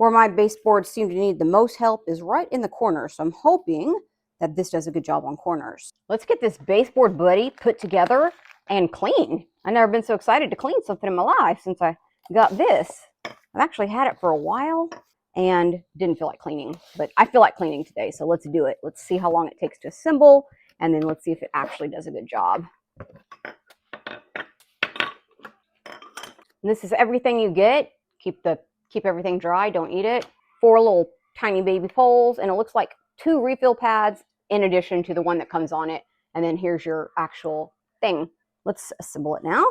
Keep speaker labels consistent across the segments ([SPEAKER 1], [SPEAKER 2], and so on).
[SPEAKER 1] Where my baseboards seem to need the most help is right in the corner, so I'm hoping that this does a good job on corners. Let's get this Baseboard Buddy put together and clean. I've never been so excited to clean something in my life since I got this. I've actually had it for a while and didn't feel like cleaning, but I feel like cleaning today, so let's do it. Let's see how long it takes to assemble, and then let's see if it actually does a good job. And this is everything you get. Keep everything dry, don't eat it. 4 little tiny baby poles, and it looks like 2 refill pads in addition to the one that comes on it. And then here's your actual thing. Let's assemble it now.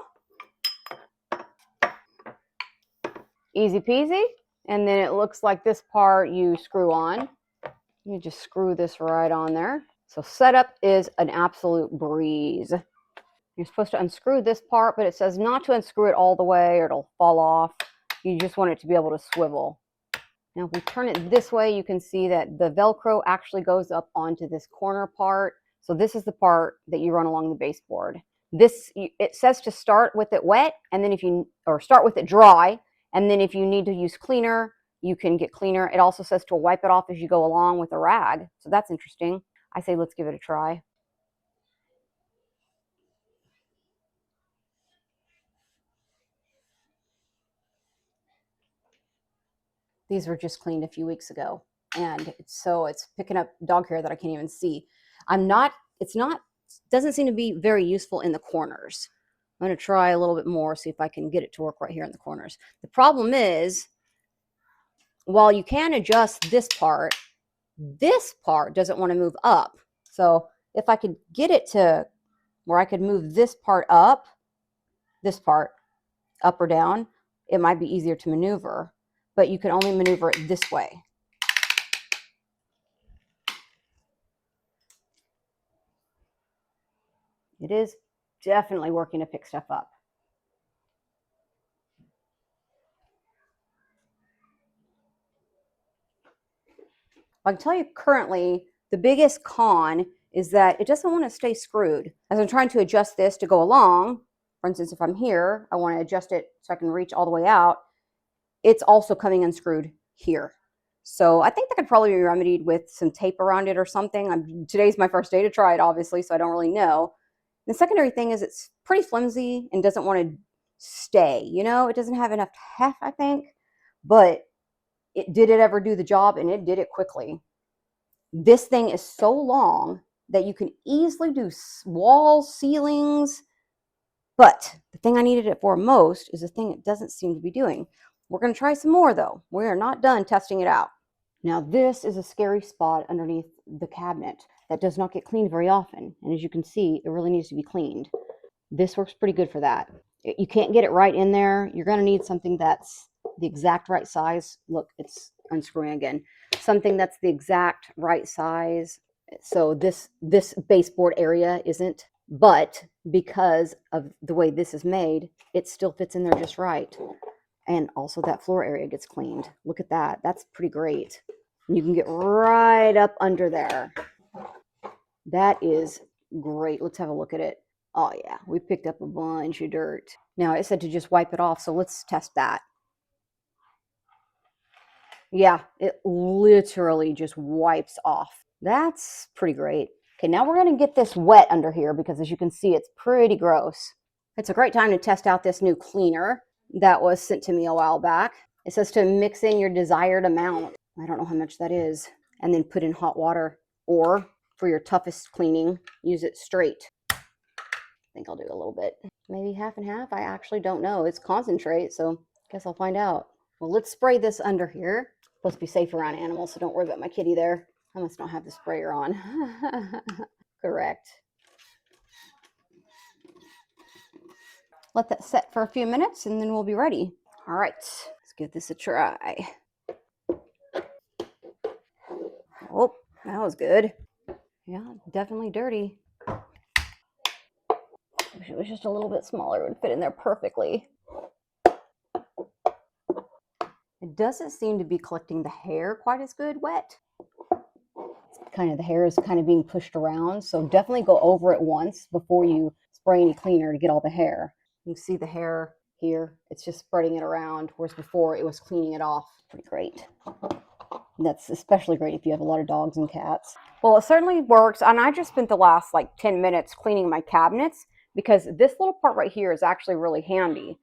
[SPEAKER 1] Easy peasy. And then it looks like this part you screw on. You just screw this right on there. So setup is an absolute breeze. You're supposed to unscrew this part, but it says not to unscrew it all the way or it'll fall off. You just want it to be able to swivel. Now, if we turn it this way, you can see that the Velcro actually goes up onto this corner part. So this is the part that you run along the baseboard. It says to start with it wet, and then start with it dry, and then if you need to use cleaner, you can get cleaner. It also says to wipe it off as you go along with a rag. So that's interesting. I say let's give it a try. These were just cleaned a few weeks ago, and it's picking up dog hair that I can't even see. Doesn't seem to be very useful in the corners. I'm going to try a little bit more, see if I can get it to work right here in the corners. The problem is, while you can adjust this part doesn't want to move up. So if I could get it to where I could move this part up or down, it might be easier to maneuver. But you can only maneuver it this way. It is definitely working to pick stuff up. I can tell you currently, the biggest con is that it doesn't want to stay screwed. As I'm trying to adjust this to go along, for instance, if I'm here, I want to adjust it so I can reach all the way out. It's also coming unscrewed here. So I think that could probably be remedied with some tape around it or something. Today's my first day to try it, obviously, so I don't really know. The secondary thing is it's pretty flimsy and doesn't want to stay. It doesn't have enough heft, I think, but did it ever do the job? And it did it quickly. This thing is so long that you can easily do walls, ceilings, but the thing I needed it for most is the thing it doesn't seem to be doing. We're going to try some more, though. We are not done testing it out. Now, this is a scary spot underneath the cabinet that does not get cleaned very often. And as you can see, it really needs to be cleaned. This works pretty good for that. You can't get it right in there. You're going to need something that's the exact right size. Look, it's unscrewing again. Something that's the exact right size. So this baseboard area isn't, but because of the way this is made, it still fits in there just right. And also that floor area gets cleaned. Look at that. That's pretty great. You can get right up under there. That is great. Let's have a look at it. Oh yeah, we picked up a bunch of dirt. Now it said to just wipe it off, so let's test that. Yeah, it literally just wipes off. That's pretty great. Okay, now we're going to get this wet under here because as you can see, it's pretty gross. It's a great time to test out this new cleaner that was sent to me a while back. It says to mix in your desired amount. I don't know how much that is. And then put in hot water. Or for your toughest cleaning, use it straight. I think I'll do a little bit. Maybe half and half. I actually don't know. It's concentrate, so I guess I'll find out. Well, let's spray this under here. It's supposed to be safe around animals, so don't worry about my kitty there. I must not have the sprayer on. Correct. Let that set for a few minutes and then we'll be ready. All right, let's give this a try. Oh, that was good. Yeah, definitely dirty. Wish it was just a little bit smaller. It would fit in there perfectly. It doesn't seem to be collecting the hair quite as good wet. The hair is kind of being pushed around, so definitely go over it once before you spray any cleaner to get all the hair. You can see the hair here. It's just spreading it around, whereas before it was cleaning it off. Pretty great. And that's especially great if you have a lot of dogs and cats. Well, it certainly works, and I just spent the last like 10 minutes cleaning my cabinets because this little part right here is actually really handy.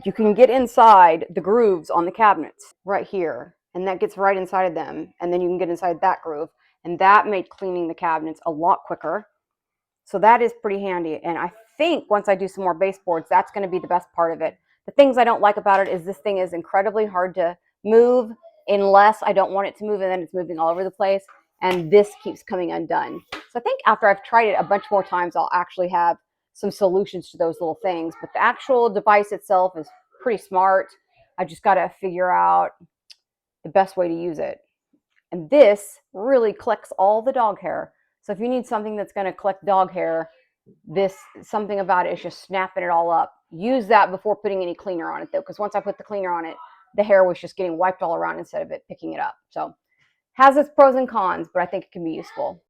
[SPEAKER 1] You can get inside the grooves on the cabinets right here, and that gets right inside of them, and then you can get inside that groove, and that made cleaning the cabinets a lot quicker. So that is pretty handy, and I think once I do some more baseboards, that's going to be the best part of it. The things I don't like about it is this thing is incredibly hard to move unless I don't want it to move, and then it's moving all over the place, and this keeps coming undone. So I think after I've tried it a bunch more times, I'll actually have some solutions to those little things, but the actual device itself is pretty smart. I just got to figure out the best way to use it. And this really collects all the dog hair. So if you need something that's going to collect dog hair, this, something about it is just snapping it all up. Use that before putting any cleaner on it though, because once I put the cleaner on it, the hair was just getting wiped all around instead of it picking it up. So has its pros and cons, but I think it can be useful.